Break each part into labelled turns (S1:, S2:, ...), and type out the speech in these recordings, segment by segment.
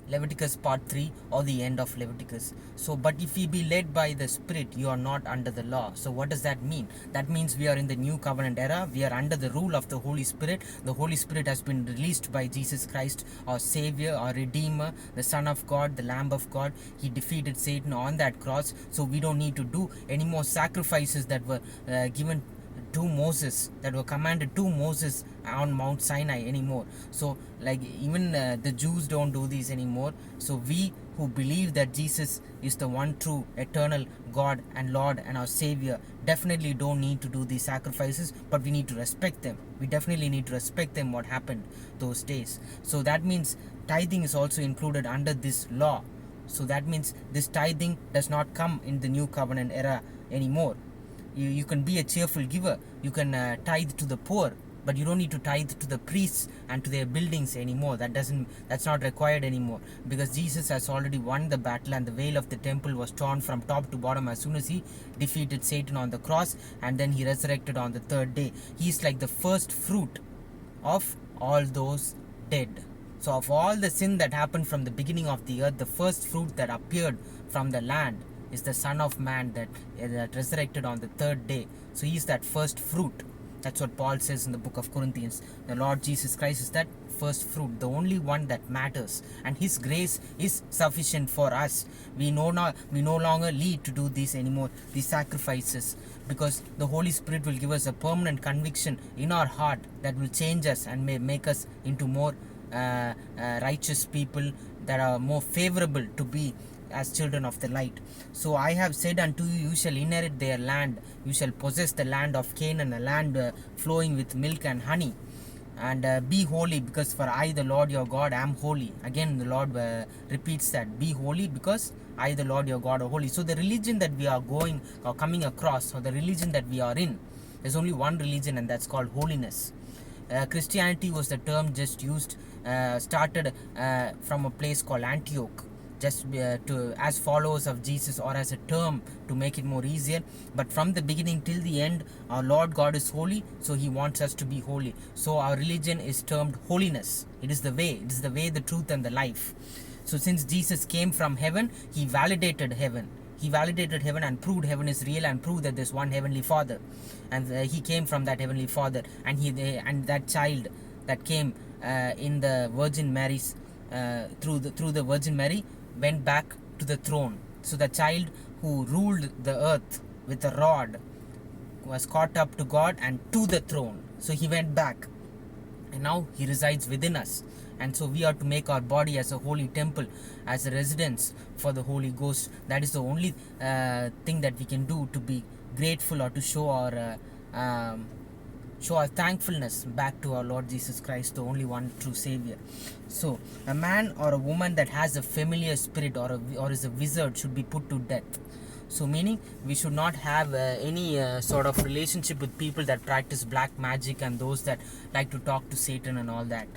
S1: Leviticus part 3 or the end of Leviticus. So, but if we be led by the Spirit, you are not under the law. So, what does that mean? That means we are in the new covenant era. We are under the rule of the Holy Spirit. The Holy Spirit has been released by Jesus Christ, our Savior, our Redeemer, the Son of God, the Lamb of God. He defeated Satan on that cross. So, we don't need to do any more sacrifices that were given to Moses, that were commanded to Moses on Mount Sinai anymore. So like even the Jews don't do these anymore. So we who believe that Jesus is the one true eternal God and Lord and our Savior definitely don't need to do these sacrifices, but we need to respect them. We definitely need to respect them, what happened those days. So that means tithing is also included under this law. So that means this tithing does not come in the new covenant era anymore. You can be a cheerful giver. You can tithe to the poor, but you don't need to tithe to the priests and to their buildings anymore. That's not required anymore, because Jesus has already won the battle, and the veil of the temple was torn from top to bottom as soon as he defeated Satan on the cross, and then he resurrected on the third day. He is like the first fruit of all those dead. So of all the sin that happened from the beginning of the earth, the first fruit that appeared from the land is the Son of Man that resurrected on the third day. So he is that first fruit. That's what Paul says in the book of Corinthians. The Lord Jesus Christ is that first fruit, the only one that matters, and his grace is sufficient for us. We no longer need to do this anymore, these sacrifices, because the Holy Spirit will give us a permanent conviction in our heart that will change us and may make us into more righteous people, that are more favorable to be as children of the light. So I have said unto you, you shall inherit their land. You shall possess the land of Canaan, a land flowing with milk and honey. And be holy, because for I, the Lord your God, am holy. Again, the Lord repeats that. Be holy, because I, the Lord your God, are holy. So the religion that we are going or coming across, or the religion that we are in, there's only one religion, and that's called holiness. Christianity was the term just used, started from a place called Antioch, just to as followers of Jesus, or as a term to make it more easier. But from the beginning till the end, our Lord God is holy, so he wants us to be holy. So our religion is termed holiness. It is the way, the truth, and the life. So since Jesus came from heaven, he validated heaven. He validated heaven and proved heaven is real, and proved that there's one heavenly Father, and he came from that heavenly Father, and and that child that came in the Virgin Mary's through the Virgin Mary went back to the throne. So the child who ruled the earth with a rod was caught up to God and to the throne. So he went back, and now he resides within us. And so we are to make our body as a holy temple, as a residence for the Holy Ghost. That is the only thing that we can do to be grateful, or to show our thankfulness back to our Lord Jesus Christ, the only one true Savior. So a man or a woman that has a familiar spirit, or is a wizard, should be put to death. So meaning, we should not have any sort of relationship with people that practice black magic, and those that like to talk to Satan and all that.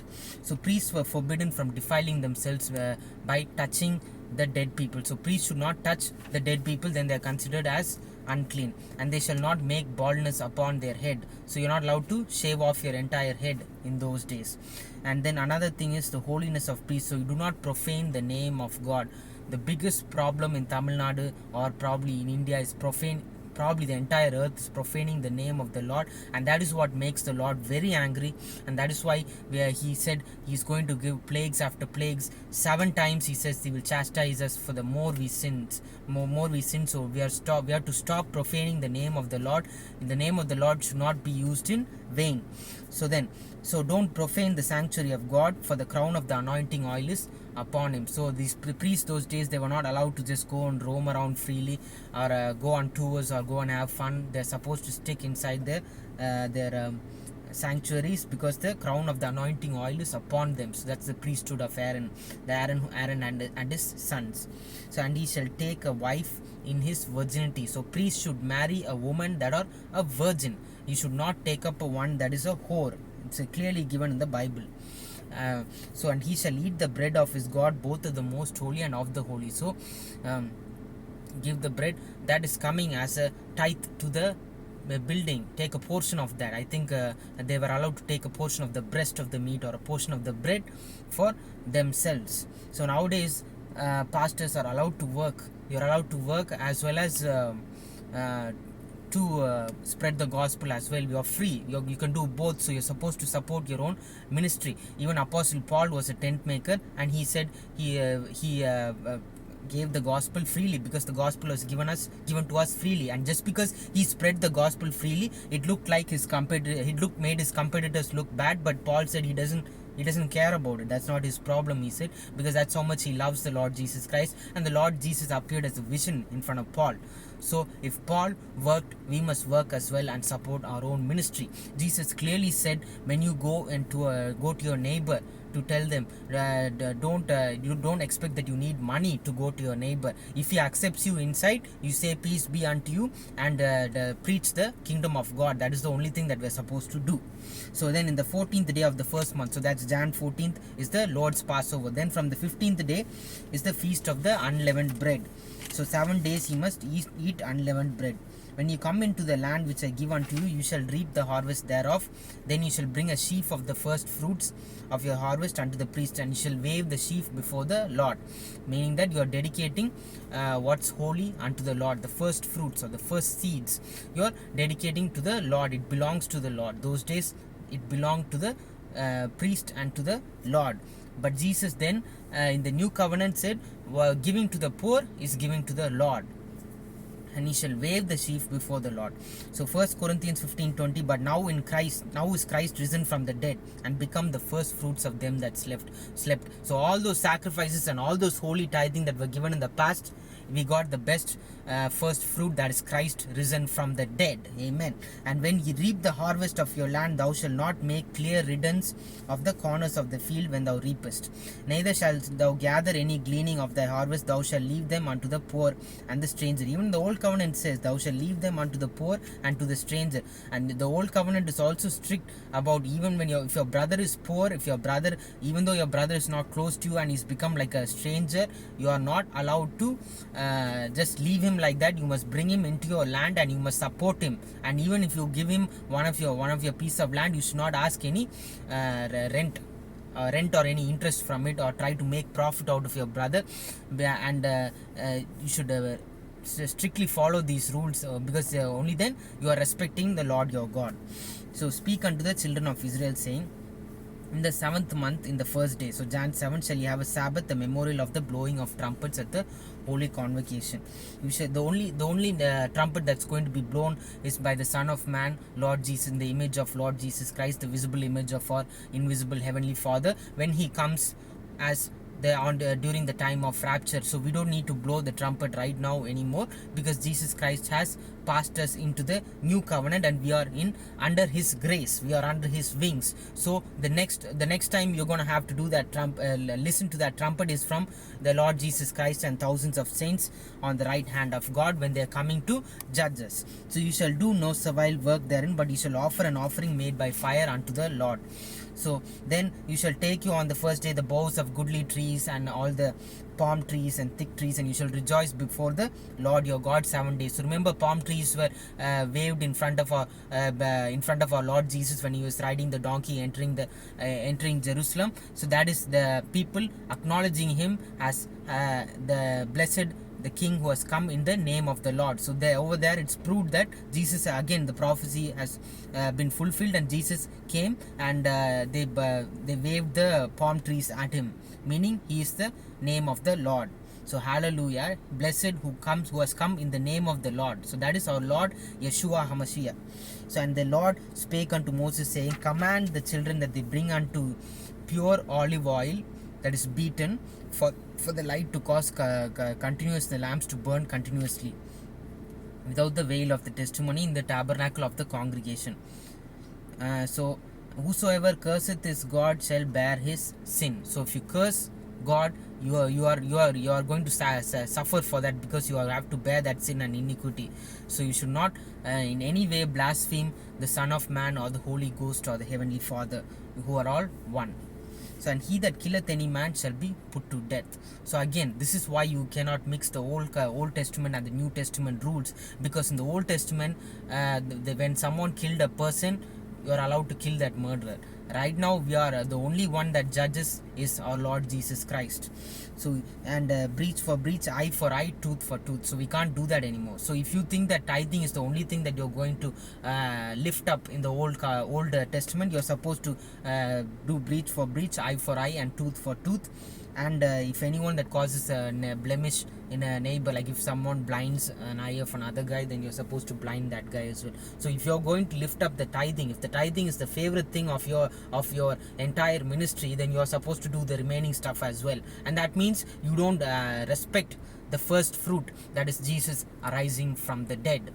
S1: So priests were forbidden from defiling themselves by touching the dead people. So priests should not touch the dead people, then they are considered as unclean. And they shall not make baldness upon their head. So you're not allowed to shave off your entire head in those days. And then another thing is the holiness of priests. So you do not profane the name of God. The biggest problem in Tamil Nadu, or probably in India, is probably the entire earth is profaning the name of the Lord, and that is what makes the Lord very angry. And that is why he said he's going to give plagues after plagues. 7 times he says he will chastise us for the more we sin. So we are to stop profaning the name of the Lord. The name of the Lord should not be used in vain. So don't profane the sanctuary of God, for the crown of the anointing oil is upon him. So these priests those days, they were not allowed to just go and roam around freely, or go on tours, or go and have fun. They're supposed to stick inside their sanctuaries, because the crown of the anointing oil is upon them. So that's the priesthood of Aaron, and his sons. So, and he shall take a wife in his virginity. So priests should marry a woman that are a virgin. You should not take up a one that is a whore. It's clearly given in the Bible. And he shall eat the bread of his God, both of the most holy and of the holy. So give the bread that is coming as a tithe to the building take a portion of that. I think they were allowed to take a portion of the breast of the meat or a portion of the bread for themselves. So nowadays pastors are allowed to work. You're allowed to work as well as to spread the gospel as well. You're free. You can do both. So you're supposed to support your own ministry. Even Apostle Paul was a tent maker, and he said he gave the gospel freely, because the gospel was given to us freely. And just because he spread the gospel freely, it looked like made his competitors look bad. But Paul said he doesn't care about it. That's not his problem, he said, because that's how much he loves the Lord Jesus Christ. And the Lord Jesus appeared as a vision in front of Paul. So if Paul worked, we must work as well and support our own ministry. Jesus clearly said, when you go to your neighbor to tell them, you don't expect that you need money to go to your neighbor. If he accepts you inside, you say peace be unto you, and preach the kingdom of God. That is the only thing that we're supposed to do. So then in the 14th day of the first month, so that's Jan 14th, is the Lord's Passover. Then from the 15th day is the feast of the unleavened bread. So 7 days he must eat unleavened bread. When you come into the land which I give unto you, you shall reap the harvest thereof. Then you shall bring a sheaf of the first fruits of your harvest unto the priest, and you shall wave the sheaf before the Lord. Meaning that you are dedicating what's holy unto the Lord. The first fruits or the first seeds you are dedicating to the Lord. It belongs to the Lord. Those days it belonged to the priest and to the Lord. But Jesus then in the new covenant said, giving to the poor is giving to the Lord, and he shall wave the sheaf before the Lord. So 1 Corinthians 15:20, but now is Christ risen from the dead and become the first fruits of them that slept. So all those sacrifices and all those holy tithing that were given in the past, we got the best first fruit, that is Christ risen from the dead. Amen. And when ye reap the harvest of your land, thou shalt not make clear riddance of the corners of the field when thou reapest. Neither shalt thou gather any gleaning of thy harvest. Thou shalt leave them unto the poor and the stranger. Even the old covenant says, thou shalt leave them unto the poor and to the stranger. And the old covenant is also strict about, even when if your brother is poor, even though your brother is not close to you and he's become like a stranger, you are not allowed to just leave him like that. You must bring him into your land and you must support him. And even if you give him one of your piece of land, you should not ask any rent or any interest from it, or try to make profit out of your brother. And you should strictly follow these rules, because only then you are respecting the Lord your God. So speak unto the children of Israel, saying, in the 7th month, in the first day, so Jan 7, shall you have a Sabbath, the memorial of the blowing of trumpets at the holy convocation. You shall, the only trumpet that's going to be blown is by the Son of Man, Lord Jesus, in the image of Lord Jesus Christ, the visible image of our invisible heavenly Father, when he comes as during the time of rapture. So we don't need to blow the trumpet right now anymore, because Jesus Christ has passed us into the new covenant, and we are under his grace, we are under his wings. So the next time you're going to have to do that listen to that trumpet is from the Lord Jesus Christ and thousands of saints on the right hand of God, when they are coming to judge us. So you shall do no servile work therein, but you shall offer an offering made by fire unto the Lord. So then you shall take you on the first day the boughs of goodly trees and all the palm trees and thick trees, and you shall rejoice before the Lord your God 7 days. So remember, palm trees were waved in front of our Lord Jesus when he was riding the donkey entering Jerusalem. So that is the people acknowledging him as the blessed, the King who has come in the name of the Lord. So over there it's proved that Jesus, again the prophecy has been fulfilled, and Jesus came and they waved the palm trees at him, meaning he is the name of the Lord. So hallelujah, blessed who has come in the name of the Lord. So that is our Lord Yeshua HaMashiach. So and the Lord spake unto Moses, saying, command the children that they bring unto pure olive oil, that is beaten, for the light to cause continuous the lamps to burn continuously without the veil of the testimony in the tabernacle of the congregation. So whosoever curseth his God shall bear his sin. So if you curse God, you are going to suffer for that, because you have to bear that sin and iniquity. So you should not in any way blaspheme the Son of Man or the Holy Ghost or the Heavenly Father, who are all one. So, and he that killeth any man shall be put to death. So again, this is why you cannot mix the Old Testament and the New Testament rules, because in the Old Testament, when someone killed a person, you are allowed to kill that murderer. Right now, we are the only one that judges is our Lord Jesus Christ. So, and breach for breach, eye for eye, tooth for tooth. So we can't do that anymore. So if you think that tithing is the only thing that you're going to lift up in the Old Testament, you're supposed to do breach for breach, eye for eye, and tooth for tooth. And if anyone that causes a blemish in a neighbor, like if someone blinds an eye of another guy, then you're supposed to blind that guy as well. So if you're going to lift up the tithing, if the tithing is the favorite thing of your entire ministry, then you're supposed to do the remaining stuff as well. And that means you don't respect the first fruit, that is Jesus arising from the dead.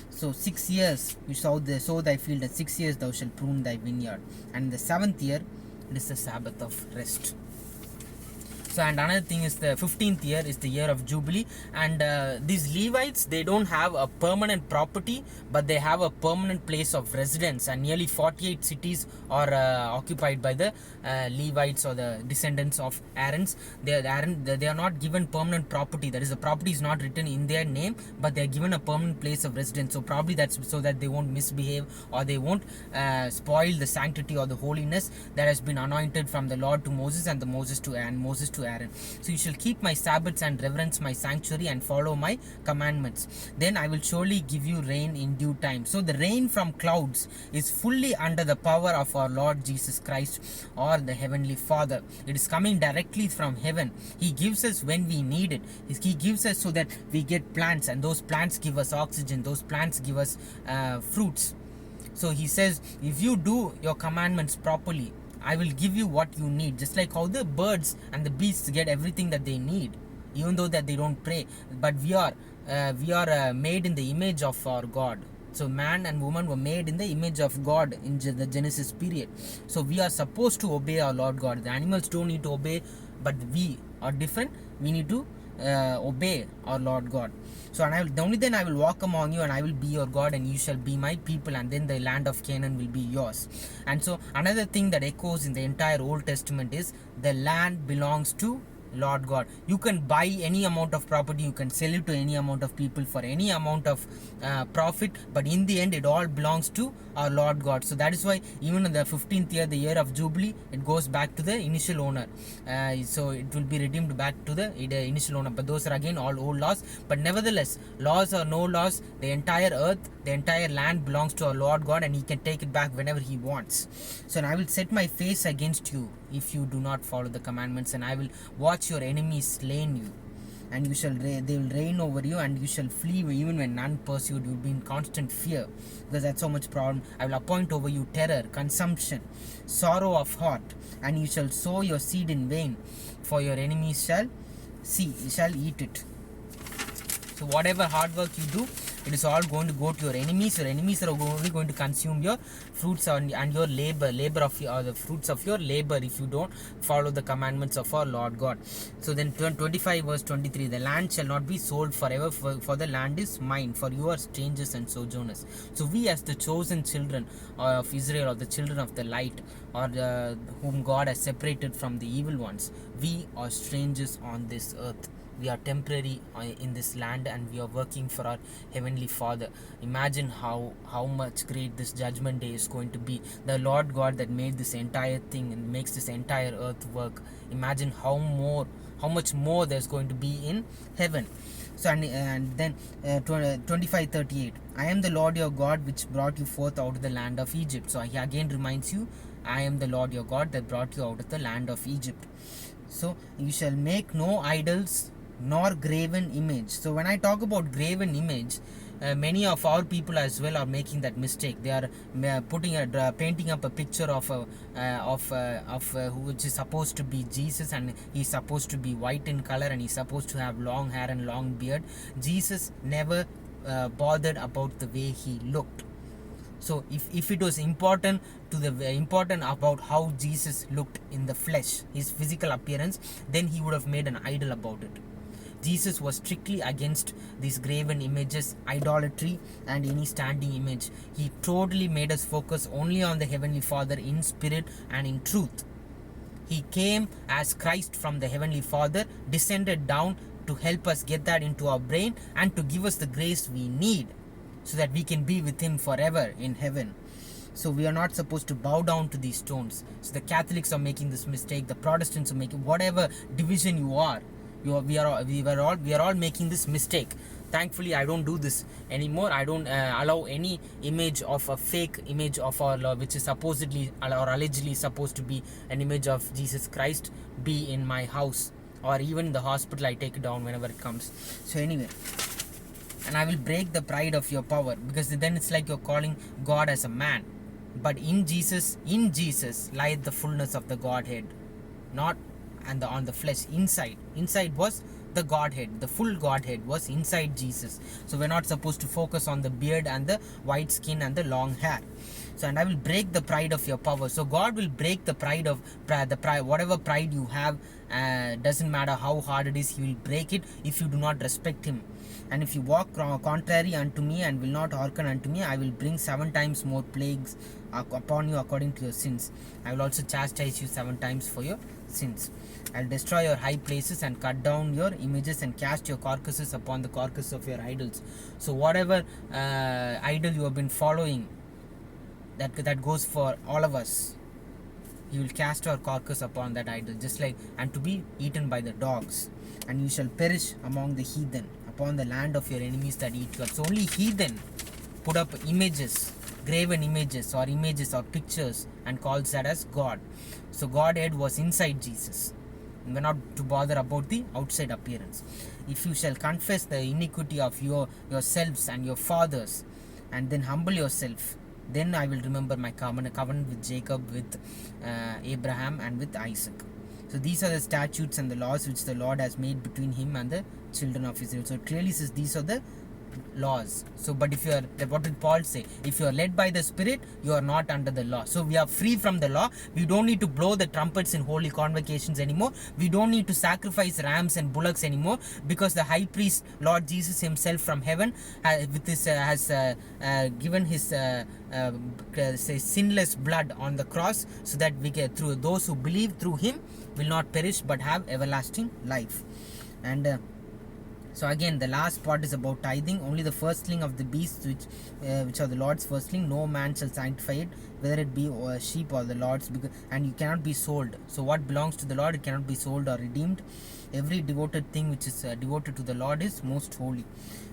S1: So 6 years you sow thy field, and 6 years thou shalt prune thy vineyard, and in the 7th year it is the Sabbath of rest. So, and another thing is the 15th year is the year of Jubilee, and these Levites, they don't have a permanent property, but they have a permanent place of residence, and nearly 48 cities are occupied by the Levites or the descendants of Aaron. They are not given permanent property, that is, the property is not written in their name, but they are given a permanent place of residence. So probably that's so that they won't misbehave, or they won't spoil the sanctity or the holiness that has been anointed from the Lord to Moses, and Moses to Aaron. So you shall keep my Sabbaths and reverence my sanctuary and follow my commandments. Then I will surely give you rain in due time. So the rain from clouds is fully under the power of our Lord Jesus Christ, or the Heavenly Father. It is coming directly from heaven. He gives us when we need it. He gives us so that we get plants, and those plants give us oxygen. Those plants give us fruits. So he says, if you do your commandments properly, I will give you what you need. Just like how the birds and the beasts get everything that they need, even though that they don't pray. But we are made in the image of our God. So man and woman were made in the image of God in the Genesis period. So we are supposed to obey our Lord God. The animals don't need to obey, but we are different. We need to obey our Lord God. So, and only then I will walk among you, and I will be your God, and you shall be my people, and then the land of Canaan will be yours. And so another thing that echoes in the entire Old Testament is the land belongs to Lord God. You can buy any amount of property, you can sell it to any amount of people for any amount of profit, but in the end it all belongs to our Lord God. So that is why even in the 15th year, the year of Jubilee, it goes back to the initial owner. So it will be redeemed back to the initial owner. But those are again all old laws. But nevertheless, laws or no laws, the entire earth, the entire land belongs to our Lord God, and He can take it back whenever He wants. So, and I will set my face against you if you do not follow the commandments, and I will watch your enemies slain you, and they will reign over you, and you shall flee even when none pursued. You will be in constant fear, because that's so much problem. I will appoint over you terror, consumption, sorrow of heart, and you shall sow your seed in vain, for your enemies shall eat it. So whatever hard work you do, it is all going to go to your enemies. Your enemies are only going to consume your fruits and your labor of the fruits of your labor, if you don't follow the commandments of our Lord God. So then 25 verse 23, the land shall not be sold forever, for the land is mine, for you are strangers and sojourners. So we, as the chosen children of Israel, or the children of the light, or whom God has separated from the evil ones, we are strangers on this earth. We are temporary in this land, and we are working for our Heavenly Father. Imagine how much great this judgment day is going to be. The Lord God that made this entire thing and makes this entire earth work, imagine how much more there's going to be in heaven. So and then 25:38, I am the Lord your God, which brought you forth out of the land of Egypt. So he again reminds you, I am the Lord your God that brought you out of the land of Egypt. So you shall make no idols nor graven image. So when I talk about graven image, many of our people as well are making that mistake. They are painting up a picture of which is supposed to be Jesus, and he's supposed to be white in color, and he's supposed to have long hair and long beard. Jesus never bothered about the way he looked. So if it was important about how Jesus looked in the flesh, his physical appearance, then he would have made an idol about it. Jesus was strictly against these graven images, idolatry, and any standing image. He totally made us focus only on the Heavenly Father in spirit and in truth. He came as Christ from the Heavenly Father, descended down to help us get that into our brain and to give us the grace we need so that we can be with Him forever in heaven. So we are not supposed to bow down to these stones. So the Catholics are making this mistake, the Protestants are making, whatever division you are, we are all making this mistake. Thankfully, I don't do this anymore. I don't allow any image of a fake image of our Lord, which is supposedly or allegedly supposed to be an image of Jesus Christ, be in my house or even the hospital. I take it down whenever it comes. So anyway, and I will break the pride of your power, because then it's like you're calling God as a man. But in Jesus lieth the fullness of the Godhead, not and on the flesh. Inside was the Godhead. The full Godhead was inside Jesus. So we're not supposed to focus on the beard and the white skin and the long hair. So, and I will break the pride of your power. So God will break the pride of whatever pride you have. Doesn't matter how hard it is, He will break it if you do not respect Him. And if you walk contrary unto me and will not hearken unto me, I will bring 7 times more plagues upon you according to your sins. I will also chastise you 7 times for your sins. I will destroy your high places and cut down your images and cast your carcasses upon the carcass of your idols. So whatever idol you have been following, that goes for all of us. He will cast our carcass upon that idol, just like, and to be eaten by the dogs. And you shall perish among the heathen, upon the land of your enemies that eat you up. So only heathen put up images, graven images or pictures, and calls that as God. So Godhead was inside Jesus. We're not to bother about the outside appearance. If you shall confess the iniquity of yourselves and your fathers, and then humble yourself, then I will remember my covenant with Jacob, with Abraham, and with Isaac. So these are the statutes and the laws which the Lord has made between Him and the children of Israel. So it clearly says these are the laws. So but if you are, what did Paul say? If you are led by the Spirit, you are not under the law. So we are free from the law. We don't need to blow the trumpets in holy convocations anymore. We don't need to sacrifice rams and bullocks anymore, because the high priest Lord Jesus Himself from heaven has given His sinless blood on the cross, so that we can, through those who believe through Him, will not perish but have everlasting life. And so again, the last part is about tithing. Only the firstling of the beasts, which are the Lord's firstling, no man shall sanctify it, whether it be a sheep or the Lord's, and you cannot be sold. So what belongs to the Lord, it cannot be sold or redeemed. Every devoted thing which is devoted to the Lord is most holy.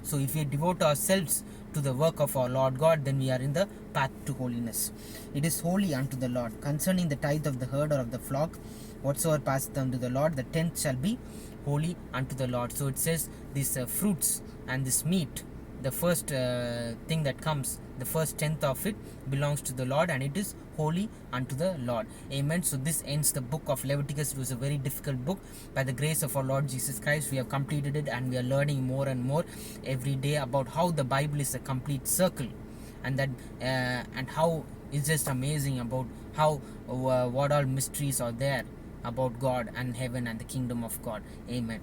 S1: So if we devote ourselves to the work of our Lord God, then we are in the path to holiness. It is holy unto the Lord. Concerning the tithe of the herd or of the flock, whatsoever passeth unto the Lord, the tenth shall be holy unto the Lord. So it says these fruits and this meat, the first thing that comes, the first tenth of it belongs to the Lord, and it is holy unto the Lord. Amen. So this ends the book of Leviticus. It was a very difficult book. By the grace of our Lord Jesus Christ, we have completed it, and we are learning more and more every day about how the Bible is a complete circle, and that and how it's just amazing about how what all mysteries are there about God and heaven and the kingdom of God. Amen.